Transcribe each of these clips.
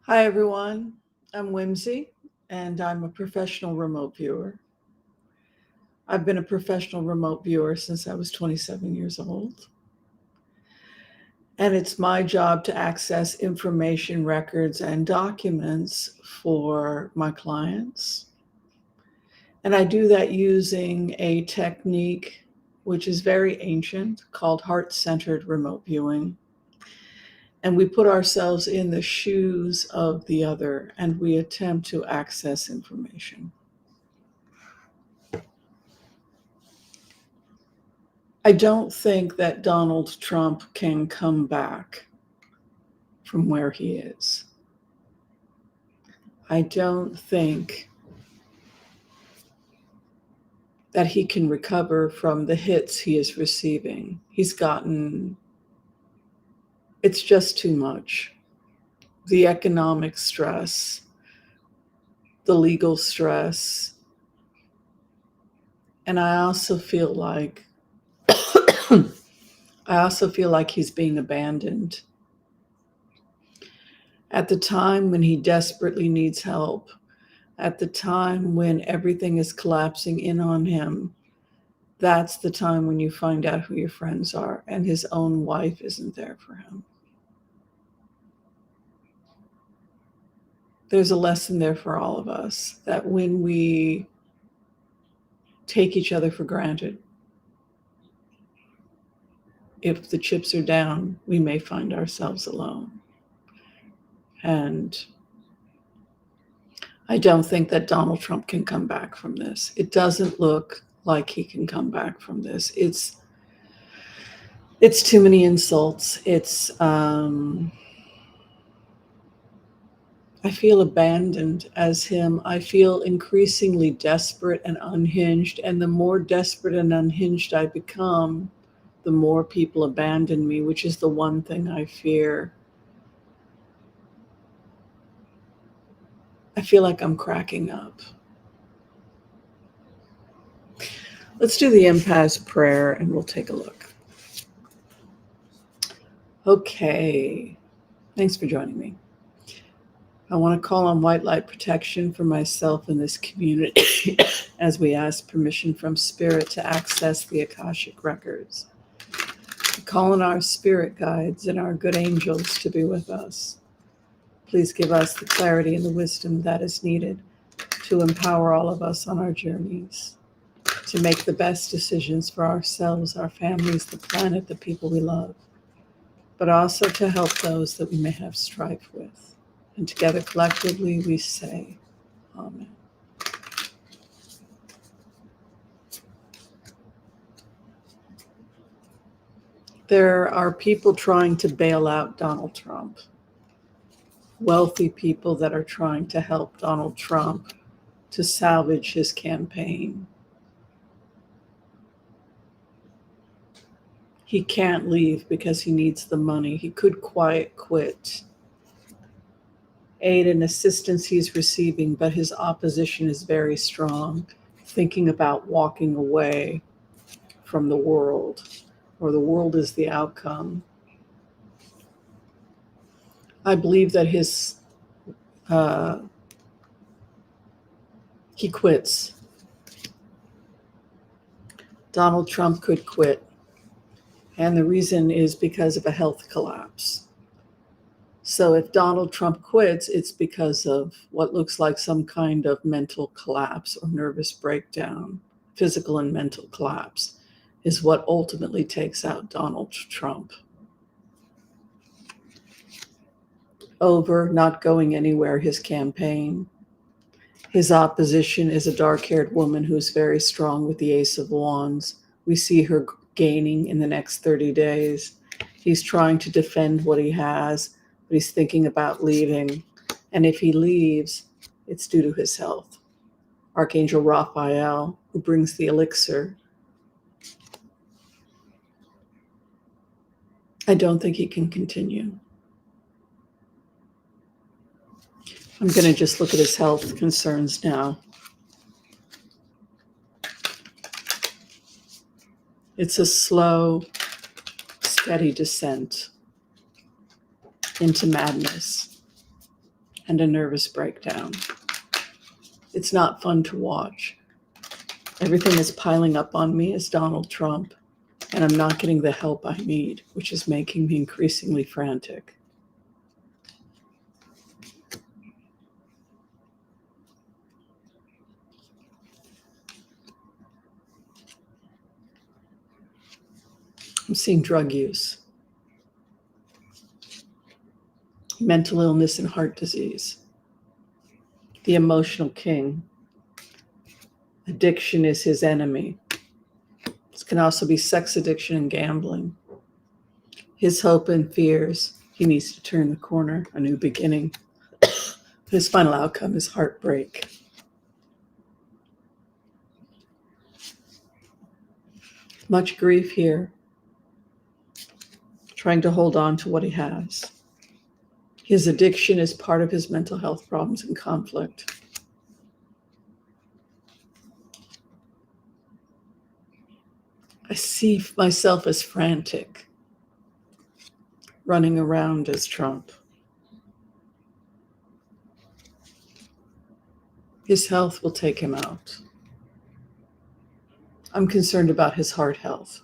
Hi, everyone. I'm Whimsy, and I'm a professional remote viewer. I've been a professional remote viewer since I was 27 years old. And it's my job to access information, records, and documents for my clients. And I do that using a technique which is very ancient called heart centered remote viewing. And we put ourselves in the shoes of the other and we attempt to access information. I don't think that Donald Trump can come back from where he is. I don't think that he can recover from the hits he is receiving. It's just too much. The economic stress, the legal stress. And I also feel like he's being abandoned. At the time when he desperately needs help, at the time when everything is collapsing in on him, that's the time when you find out who your friends are, and his own wife isn't there for him. There's a lesson there for all of us that when we take each other for granted, if the chips are down, we may find ourselves alone. And I don't think that Donald Trump can come back from this. It doesn't look like he can come back from this. It's too many insults. I feel abandoned as him. I feel increasingly desperate and unhinged. And the more desperate and unhinged I become, the more people abandon me, which is the one thing I fear. I feel like I'm cracking up. Let's do the Impass prayer and we'll take a look. Okay. Thanks for joining me. I want to call on white light protection for myself and this community as we ask permission from Spirit to access the Akashic records. We call on our spirit guides and our good angels to be with us. Please give us the clarity and the wisdom that is needed to empower all of us on our journeys, to make the best decisions for ourselves, our families, the planet, the people we love, but also to help those that we may have strife with. And together, collectively, we say, Amen. There are people trying to bail out Donald Trump. Wealthy people that are trying to help Donald Trump to salvage his campaign. He can't leave because he needs the money. He could quiet quit. Aid and assistance he's receiving, but his opposition is very strong, thinking about walking away from the world, or the world is the outcome. I believe that he quits. Donald Trump could quit, and the reason is because of a health collapse. So if Donald Trump quits, it's because of what looks like some kind of mental collapse or nervous breakdown. Physical and mental collapse is what ultimately takes out Donald Trump. Over not going anywhere, his campaign. His opposition is a dark-haired woman who's very strong with the Ace of Wands. We see her gaining in the next 30 days. He's trying to defend what he has, but he's thinking about leaving. And if he leaves, it's due to his health. Archangel Raphael, who brings the elixir. I don't think he can continue. I'm going to just look at his health concerns now. It's a slow, steady descent into madness. and a nervous breakdown. It's not fun to watch. Everything is piling up on me as Donald Trump, and I'm not getting the help I need, which is making me increasingly frantic. I'm seeing drug use, mental illness, and heart disease. The emotional king. Addiction is his enemy. This can also be sex addiction and gambling. His hope and fears, he needs to turn the corner, a new beginning. His final outcome is heartbreak. Much grief here, trying to hold on to what he has. His addiction is part of his mental health problems and conflict. I see myself as frantic, running around as Trump. His health will take him out. I'm concerned about his heart health.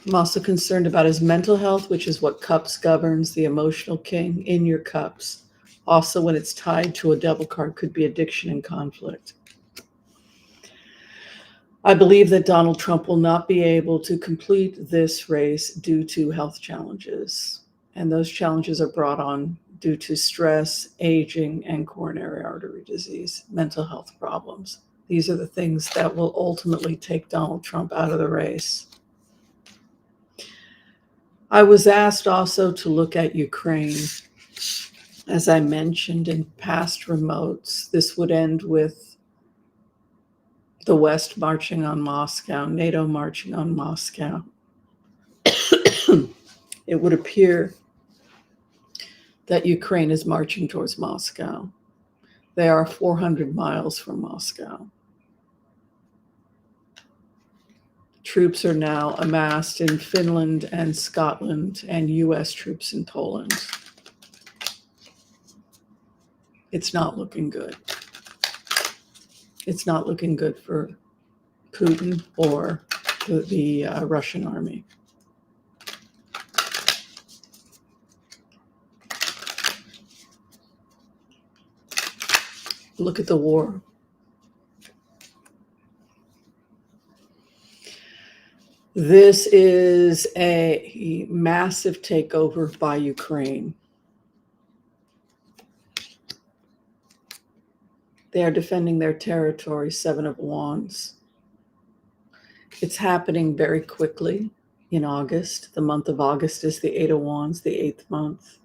I'm also concerned about his mental health, which is what cups governs, the emotional king in your cups. Also, when it's tied to a devil card, could be addiction and conflict. I believe that Donald Trump will not be able to complete this race due to health challenges. And those challenges are brought on due to stress, aging, and coronary artery disease, mental health problems. These are the things that will ultimately take Donald Trump out of the race. I was asked also to look at Ukraine. As I mentioned in past remotes, this would end with the West marching on Moscow, NATO marching on Moscow. It would appear that Ukraine is marching towards Moscow. They are 400 miles from Moscow. Troops are now amassed in Finland and Scotland, and US troops in Poland. It's not looking good. It's not looking good for Putin or the Russian army. Look at the war. This is a massive takeover by Ukraine. They are defending their territory, Seven of Wands. It's happening very quickly in August. The month of August is the Eight of Wands, the 8th month.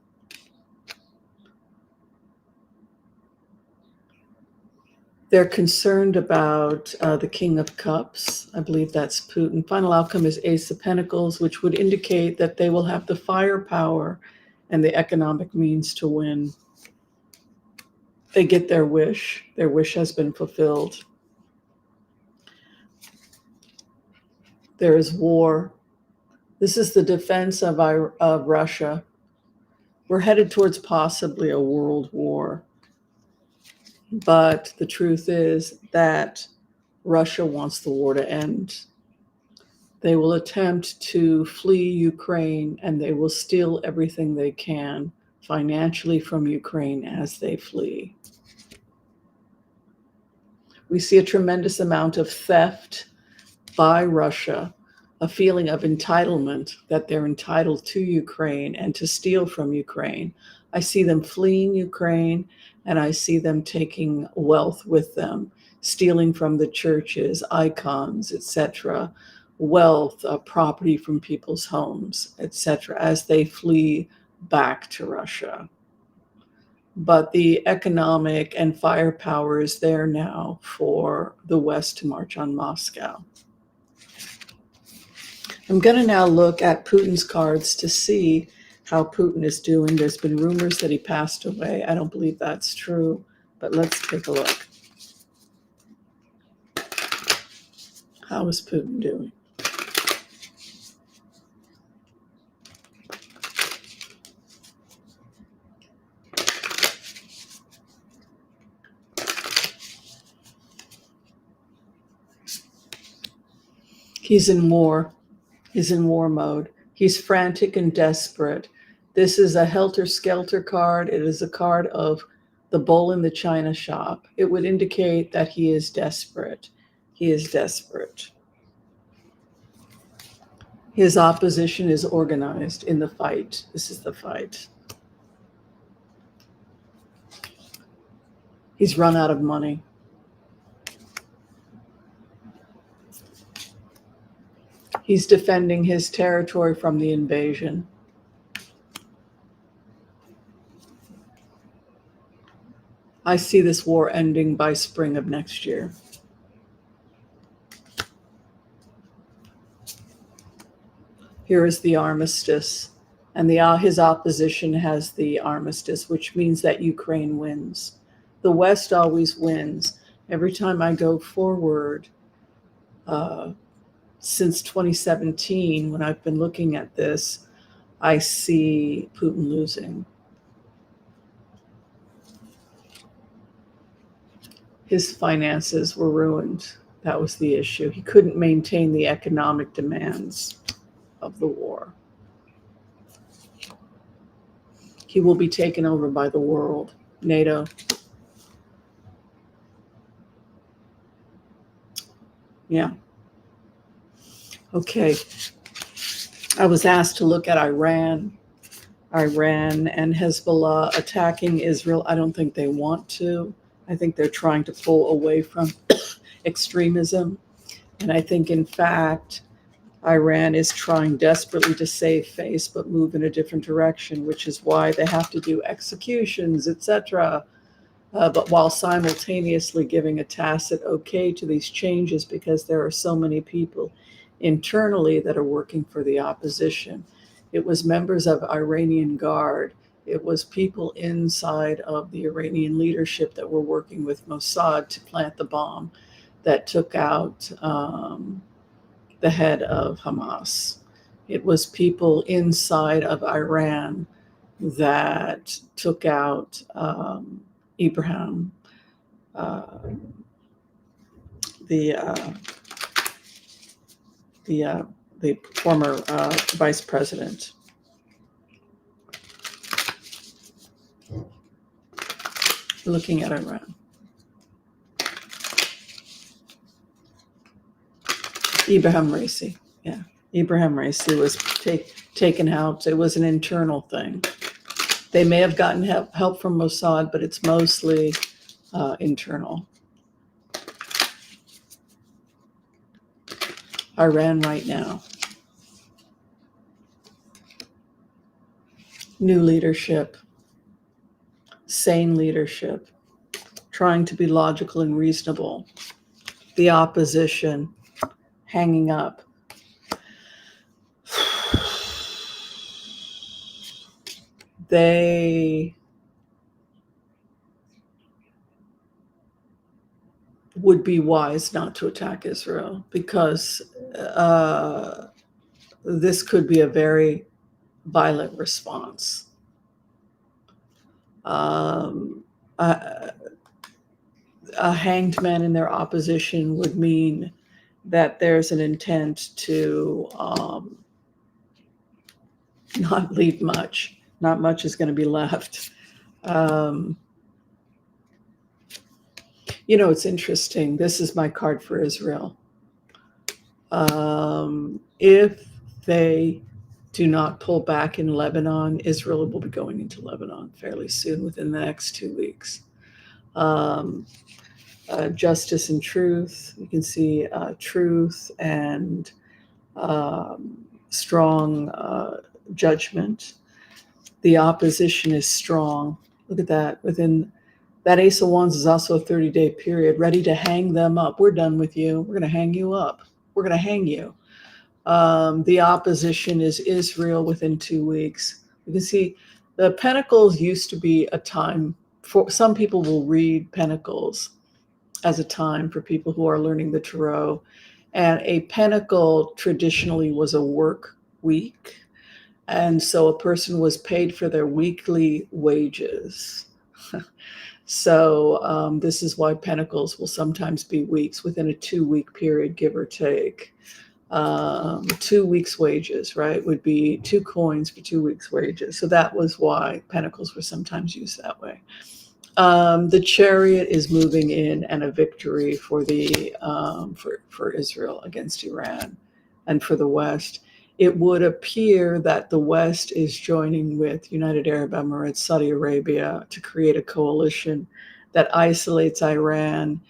They're concerned about the King of Cups. I believe that's Putin. Final outcome is Ace of Pentacles, which would indicate that they will have the firepower and the economic means to win. They get their wish. Their wish has been fulfilled. There is war. This is the defense of Russia. We're headed towards possibly a world war. But the truth is that Russia wants the war to end. They will attempt to flee Ukraine, and they will steal everything they can financially from Ukraine as they flee. We see a tremendous amount of theft by Russia, a feeling of entitlement that they're entitled to Ukraine and to steal from Ukraine. I see them fleeing Ukraine, and I see them taking wealth with them, stealing from the churches, icons, etc., wealth, property from people's homes, etc., as they flee back to Russia. But the economic and firepower is there now for the West to march on Moscow. I'm going to now look at Putin's cards to see how Putin is doing. There's been rumors that he passed away. I don't believe that's true, but let's take a look. How is Putin doing? He's in war. He's in war mode. He's frantic and desperate. This is a helter-skelter card. It is a card of the bull in the china shop. It would indicate that he is desperate. He is desperate. His opposition is organized in the fight. This is the fight. He's run out of money. He's defending his territory from the invasion. I see this war ending by spring of next year. Here is the armistice, and his opposition has the armistice, which means that Ukraine wins. The West always wins. Every time I go forward, since 2017, when I've been looking at this, I see Putin losing. His finances were ruined. That was the issue. He couldn't maintain the economic demands of the war. He will be taken over by the world, NATO. Yeah. Okay. I was asked to look at Iran and Hezbollah attacking Israel. I don't think they want to. I think they're trying to pull away from extremism. And I think, in fact, Iran is trying desperately to save face but move in a different direction, which is why they have to do executions, etc. But while simultaneously giving a tacit okay to these changes, because there are so many people internally that are working for the opposition. It was members of Iranian Guard. It was people inside of the Iranian leadership that were working with Mossad to plant the bomb that took out the head of Hamas. It was people inside of Iran that took out Ibrahim, the former vice president. Looking at Iran. Ibrahim Raisi, yeah. Ibrahim Raisi was taken out. It was an internal thing. They may have gotten help from Mossad, but it's mostly internal. Iran right now. New leadership. Sane leadership. Trying to be logical and reasonable. The opposition hanging up. They would be wise not to attack Israel, because this could be a very violent response. A hanged man in their opposition would mean that there's an intent to not leave much. Not much is going to be left. It's interesting. This is my card for Israel. If they do not pull back in Lebanon, Israel will be going into Lebanon fairly soon, within the next 2 weeks. Justice and truth. You can see truth and strong judgment. The opposition is strong. Look at that. Within that Ace of Wands is also a 30-day period, ready to hang them up. We're done with you. We're going to hang you up. We're going to hang you. The opposition is Israel within 2 weeks. You can see the Pentacles used to be a time for some people will read Pentacles as a time for people who are learning the Tarot. And a Pentacle traditionally was a work week. And so a person was paid for their weekly wages. So this is why Pentacles will sometimes be weeks, within a 2-week period, give or take. 2 weeks' wages, right? Would be 2 coins for 2 weeks' wages. So that was why pentacles were sometimes used that way. The chariot is moving in, and a victory for the for Israel against Iran, and for the West. It would appear that the West is joining with United Arab Emirates, Saudi Arabia, to create a coalition that isolates Iran,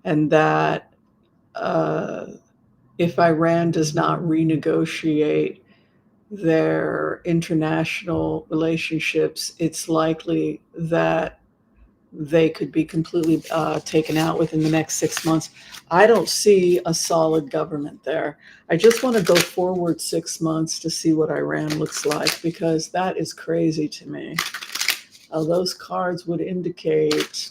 and that if Iran does not renegotiate their international relationships, it's likely that they could be completely taken out within the next 6 months. I don't see a solid government there. I just want to go forward 6 months to see what Iran looks like, because that is crazy to me. Those cards would indicate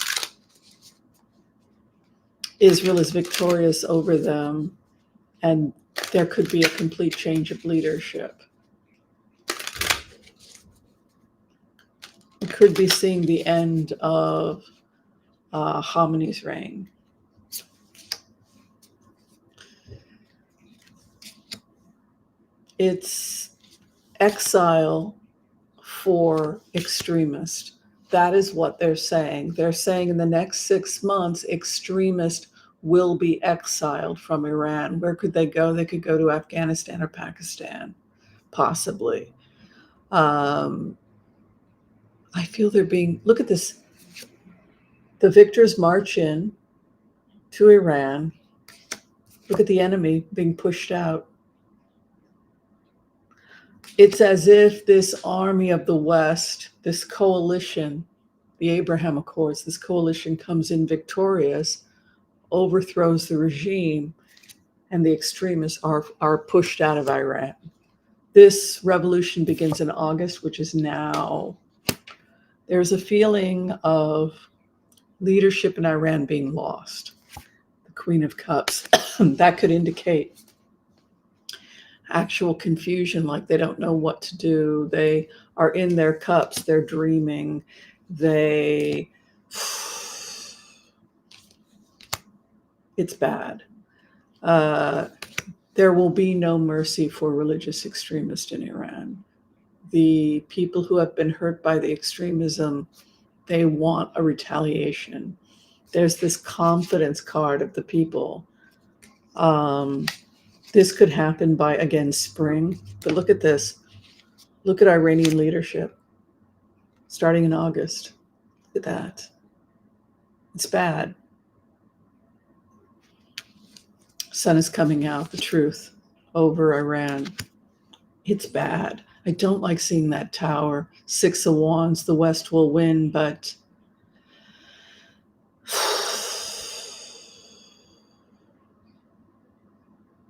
Israel is victorious over them, and there could be a complete change of leadership. We could be seeing the end of Khamenei's reign. It's exile for extremists. That is what they're saying. They're saying in the next 6 months, extremists will be exiled from Iran. Where could they go? They could go to Afghanistan or Pakistan, possibly. I feel they're being, look at this. The victors march in to Iran. Look at the enemy being pushed out. It's as if this army of the West, this coalition, the Abraham Accords, this coalition comes in victorious, overthrows the regime, and the extremists are pushed out of Iran. This revolution begins in August, which is now. There's a feeling of leadership in Iran being lost. The Queen of Cups. That could indicate actual confusion, like they don't know what to do. They are in their cups. They're dreaming. It's bad. There will be no mercy for religious extremists in Iran. The people who have been hurt by the extremism, they want a retaliation. There's this confidence card of the people. This could happen by, again, spring. But look at this. Look at Iranian leadership starting in August. Look at that. It's bad. Sun is coming out, the truth over Iran. It's bad. I don't like seeing that tower. 6 of Wands, the West will win, but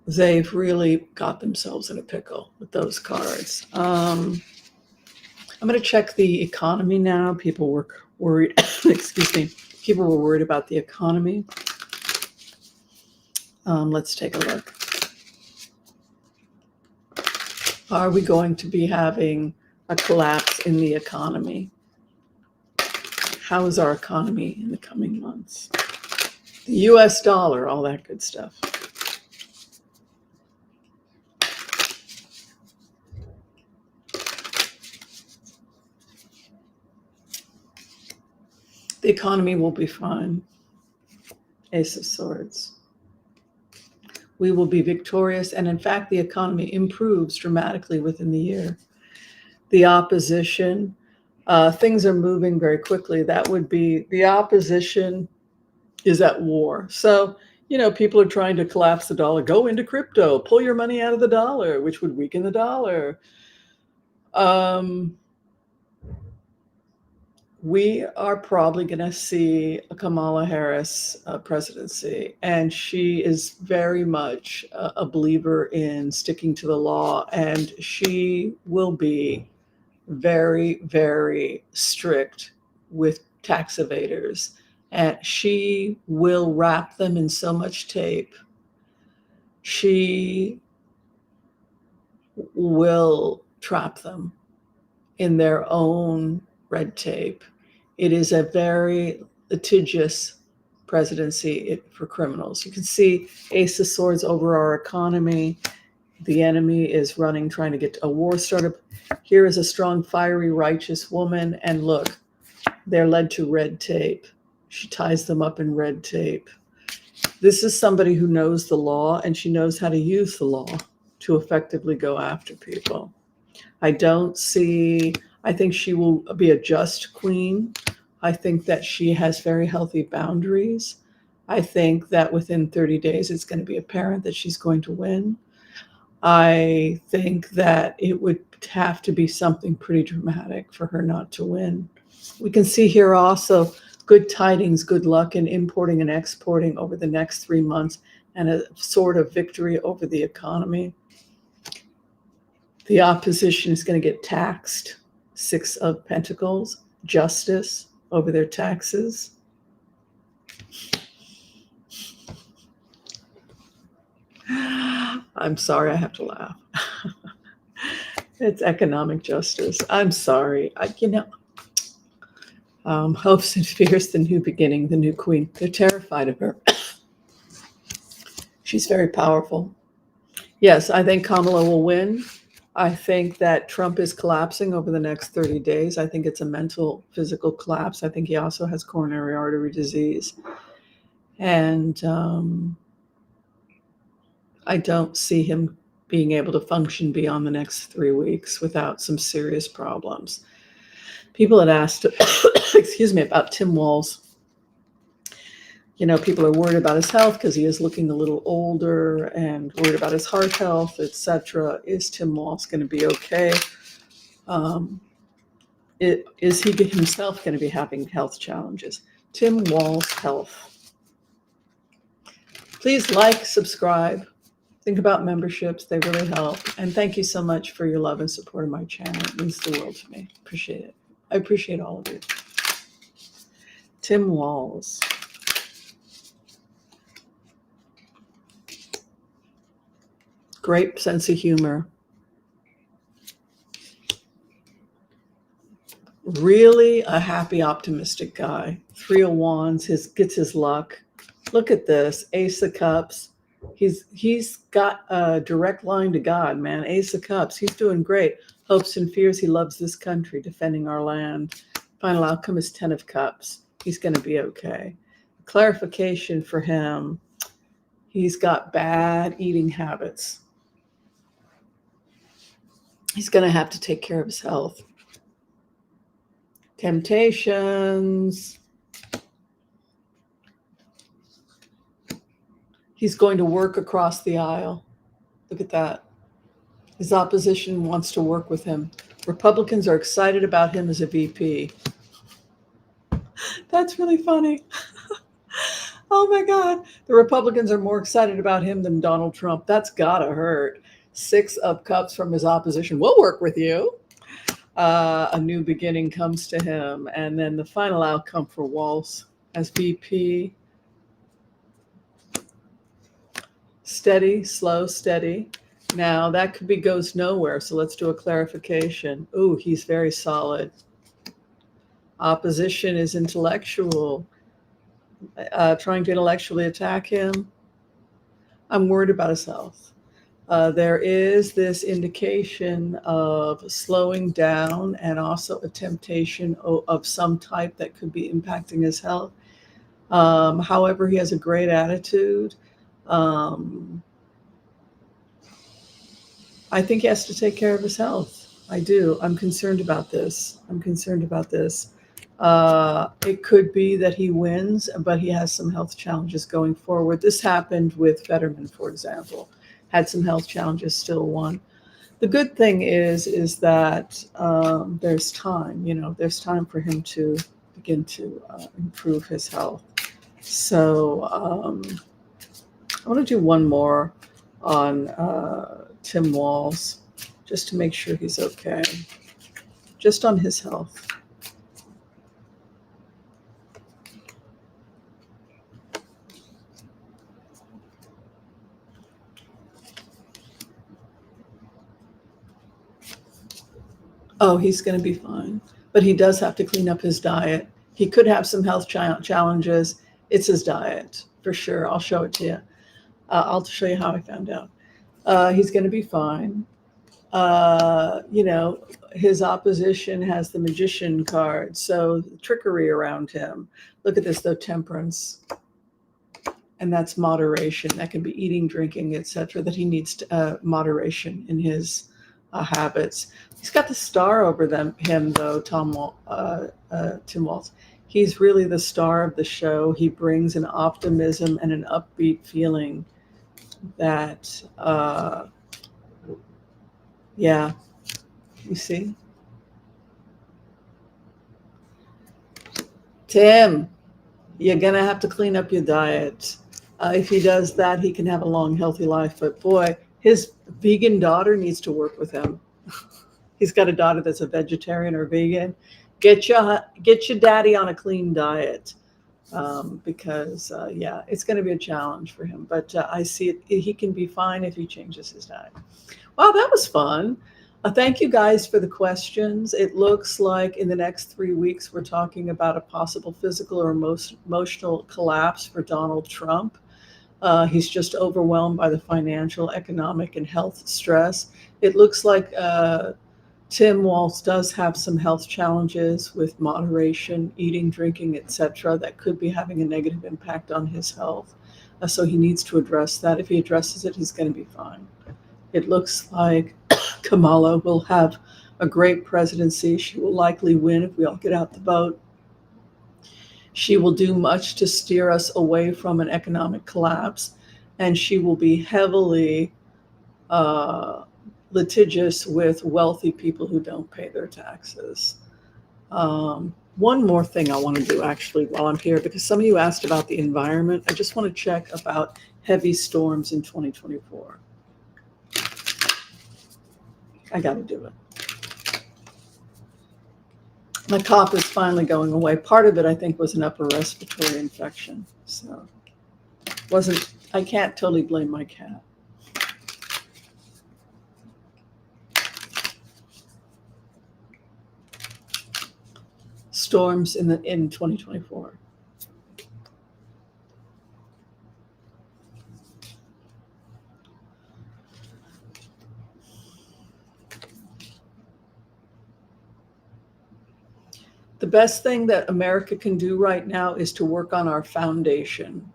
they've really got themselves in a pickle with those cards. I'm going to check the economy now. People were worried, excuse me, people were worried about the economy. Let's take a look. Are we going to be having a collapse in the economy? How is our economy in the coming months? The US dollar, all that good stuff. The economy will be fine. Ace of Swords. We will be victorious, and in fact, the economy improves dramatically within the year. The opposition, things are moving very quickly. That would be, the opposition is at war. So, people are trying to collapse the dollar. Go into crypto, pull your money out of the dollar, which would weaken the dollar. We are probably going to see a Kamala Harris presidency, and she is very much a believer in sticking to the law, and she will be very, very strict with tax evaders, and she will wrap them in so much tape. She will trap them in their own red tape. It is a very litigious presidency for criminals. You can see Ace of Swords over our economy. The enemy is running, trying to get a war started. Here is a strong, fiery, righteous woman. And look, they're led to red tape. She ties them up in red tape. This is somebody who knows the law, and she knows how to use the law to effectively go after people. I think she will be a just queen. I think that she has very healthy boundaries. I think that within 30 days, it's going to be apparent that she's going to win. I think that it would have to be something pretty dramatic for her not to win. We can see here also good tidings, good luck in importing and exporting over the next 3 months, and a sort of victory over the economy. The opposition is going to get taxed. 6 of Pentacles, justice over their taxes. I'm sorry, I have to laugh. It's economic justice. I'm sorry. Hopes and fears, the new beginning, the new queen. They're terrified of her. She's very powerful. Yes, I think Kamala will win. I think that Trump is collapsing over the next 30 days. I think it's a mental, physical collapse. I think he also has coronary artery disease. And I don't see him being able to function beyond the next 3 weeks without some serious problems. People had asked, excuse me, about Tim Walz. People are worried about his health because he is looking a little older, and worried about his heart health, etc. Is Tim Walz going to be okay? Is he himself going to be having health challenges? Tim Walz health. Please like, subscribe. Think about memberships. They really help. And thank you so much for your love and support of my channel. It means the world to me. Appreciate it. I appreciate all of you. Tim Walz. Great sense of humor. Really a happy, optimistic guy. 3 of Wands, gets his luck. Look at this. Ace of Cups. He's got a direct line to God, man. Ace of Cups. He's doing great. Hopes and fears. He loves this country, defending our land. Final outcome is 10 of Cups. He's going to be okay. Clarification for him. He's got bad eating habits. He's going to have to take care of his health. Temptations. He's going to work across the aisle. Look at that. His opposition wants to work with him. Republicans are excited about him as a VP. That's really funny. Oh my God. The Republicans are more excited about him than Donald Trump. That's gotta hurt. 6 of Cups from his opposition. We'll work with you. A new beginning comes to him. And then the final outcome for Walz as VP. Steady, slow, steady. Now that could be goes nowhere. So let's do a clarification. Ooh, he's very solid. Opposition is intellectual. Trying to intellectually attack him. I'm worried about his health. There is this indication of slowing down and also a temptation of some type that could be impacting his health. However, he has a great attitude. I think he has to take care of his health. I do. I'm concerned about this. It could be that he wins, but he has some health challenges going forward. This happened with Fetterman, for example. Had some health challenges, still won. The good thing is that there's time. There's time for him to begin to improve his health. So I want to do one more on Tim Walz, just to make sure he's okay, just on his health. Oh, he's going to be fine, but he does have to clean up his diet. He could have some health challenges. It's his diet, for sure. I'll show it to you. I'll show you how I found out. He's going to be fine. His opposition has the magician card, so trickery around him. Look at this, though, temperance. And that's moderation. That can be eating, drinking, etc. That he needs moderation in his habits. He's got the star over him, though, Tim Walz. He's really the star of the show. He brings an optimism and an upbeat feeling that, yeah, you see? Tim, you're going to have to clean up your diet. If he does that, he can have a long, healthy life. But boy, his vegan daughter needs to work with him. He's got a daughter that's a vegetarian or vegan. Get your daddy on a clean diet, because it's going to be a challenge for him. But I see it. He can be fine if he changes his diet. Wow, that was fun. Thank you guys for the questions. It looks like in the next 3 weeks, we're talking about a possible physical or emotional collapse for Donald Trump. He's just overwhelmed by the financial, economic, and health stress. It looks like Tim Walz does have some health challenges with moderation, eating, drinking, etc., that could be having a negative impact on his health. So he needs to address that. If he addresses it, he's going to be fine. It looks like Kamala will have a great presidency. She will likely win if we all get out the vote. She will do much to steer us away from an economic collapse, and she will be heavily litigious with wealthy people who don't pay their taxes. One more thing I want to do, actually, while I'm here, because some of you asked about the environment. I just want to check about heavy storms in 2024. I got to do it. My cough is finally going away. Part of it, I think, was an upper respiratory infection. So I can't totally blame my cat. Storms in 2024. The best thing that America can do right now is to work on our foundation,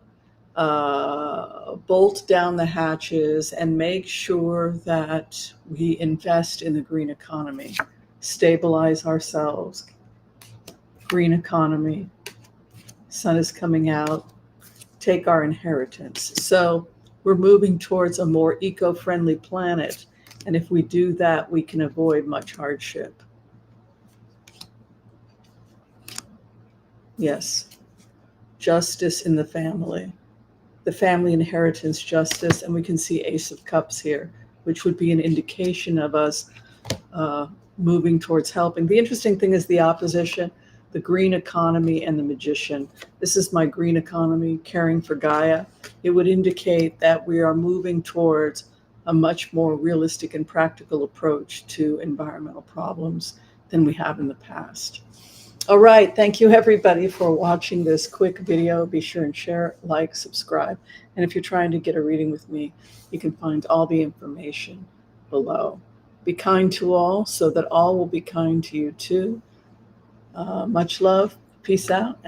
bolt down the hatches, and make sure that we invest in the green economy, stabilize ourselves. Green economy, sun is coming out, take our inheritance. So we're moving towards a more eco-friendly planet. And if we do that, we can avoid much hardship. Yes, justice in the family inheritance justice, and we can see Ace of Cups here, which would be an indication of us moving towards helping. The interesting thing is the opposition, the green economy and the magician. This is my green economy, caring for Gaia. It would indicate that we are moving towards a much more realistic and practical approach to environmental problems than we have in the past. All right. Thank you, everybody, for watching this quick video. Be sure and share, like, subscribe. And if you're trying to get a reading with me, you can find all the information below. Be kind to all so that all will be kind to you too. Much love. Peace out.